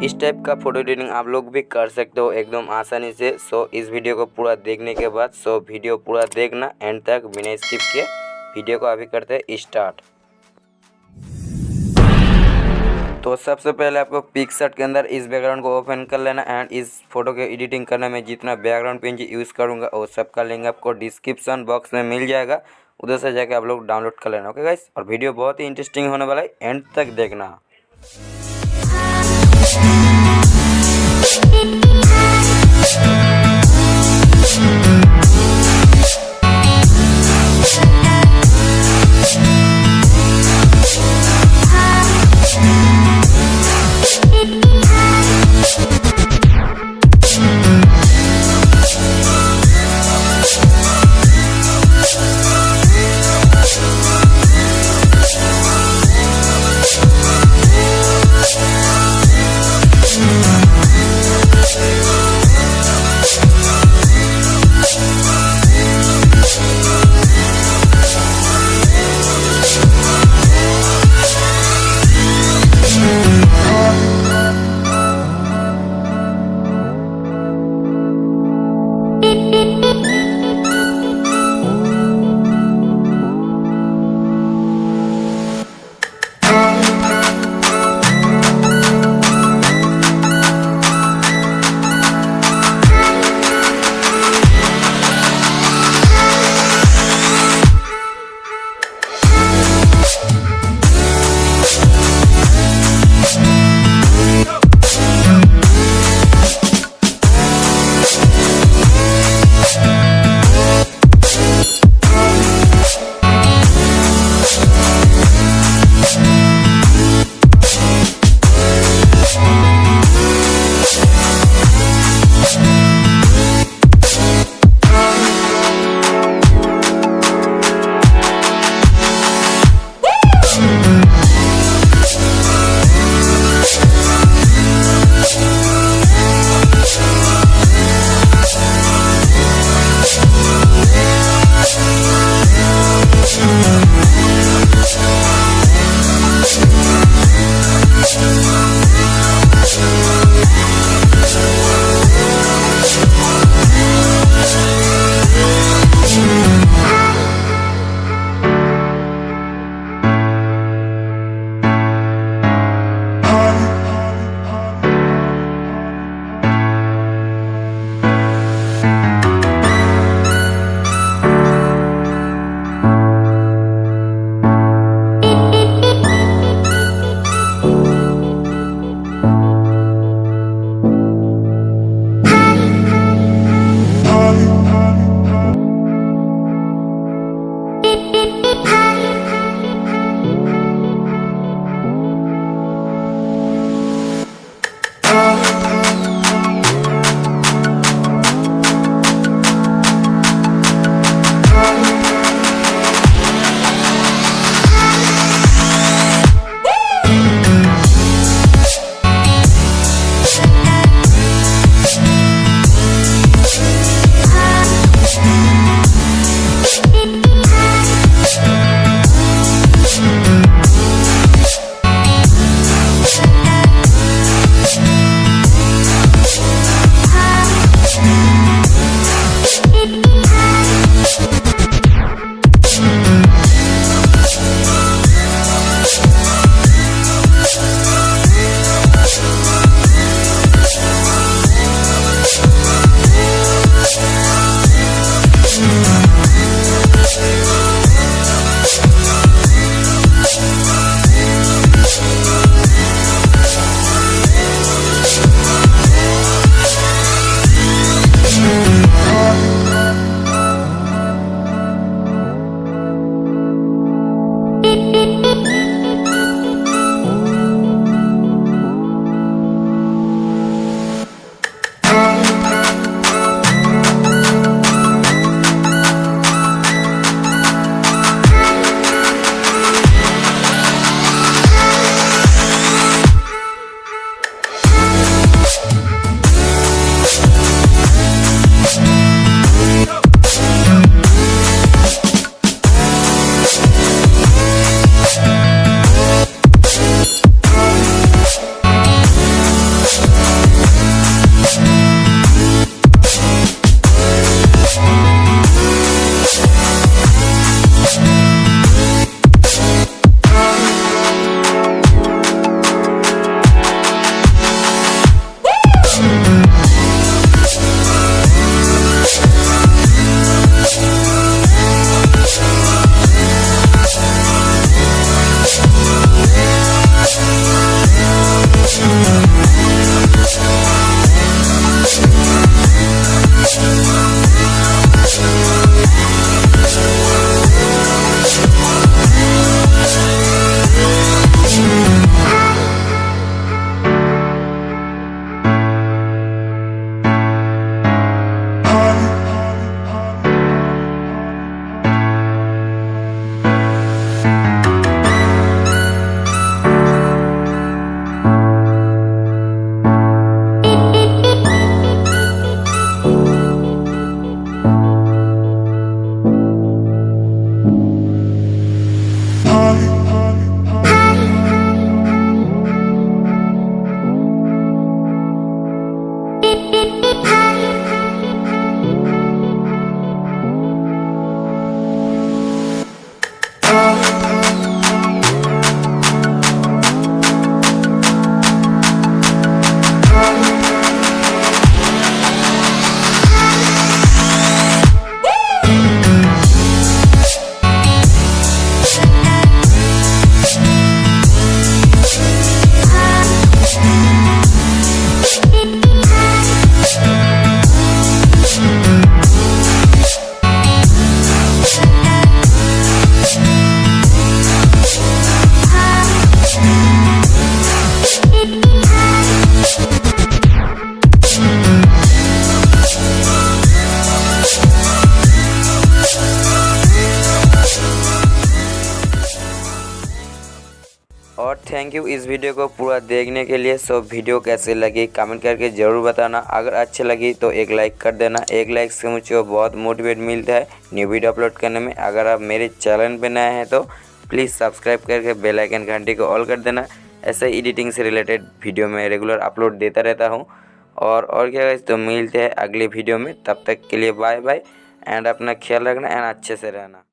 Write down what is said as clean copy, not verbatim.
इस टाइप का photo editing आप लोग भी कर सकते हो एकदम आसानी से। सो इस वीडियो को पूरा देखने के बाद वीडियो पूरा देखना एंड तक बिना स्किप किए। वीडियो को अभी करते हैं स्टार्ट। तो सबसे पहले आपको पिक्सआर्ट के अंदर इस बैकग्राउंड को ओपन कर लेना एंड इस फोटो के एडिटिंग करने में जितना बैकग्राउंड पेन यूज़ करूँगा वो सबका लिंक आपको डिस्क्रिप्शन बॉक्स में मिल जाएगा, उधर से जाके आप लोग डाउनलोड कर लेना। ओके गाइस, और वीडियो बहुत ही इंटरेस्टिंग होने वाला है, एंड तक देखना। थैंक यू इस वीडियो को पूरा देखने के लिए। सो वीडियो कैसे लगी कमेंट करके ज़रूर बताना। अगर अच्छी लगी तो एक लाइक कर देना। एक लाइक से मुझे बहुत मोटिवेट मिलता है न्यू वीडियो अपलोड करने में। अगर आप मेरे चैनल पे नए हैं तो प्लीज़ सब्सक्राइब करके बेल आइकन घंटी को ऑल कर देना। ऐसे एडिटिंग से रिलेटेड वीडियो में रेगुलर अपलोड देता रहता हूँ। और क्या गाइस, तो मिलते हैं अगले वीडियो में। तब तक के लिए बाय बाय एंड अपना ख्याल रखना एंड अच्छे से रहना।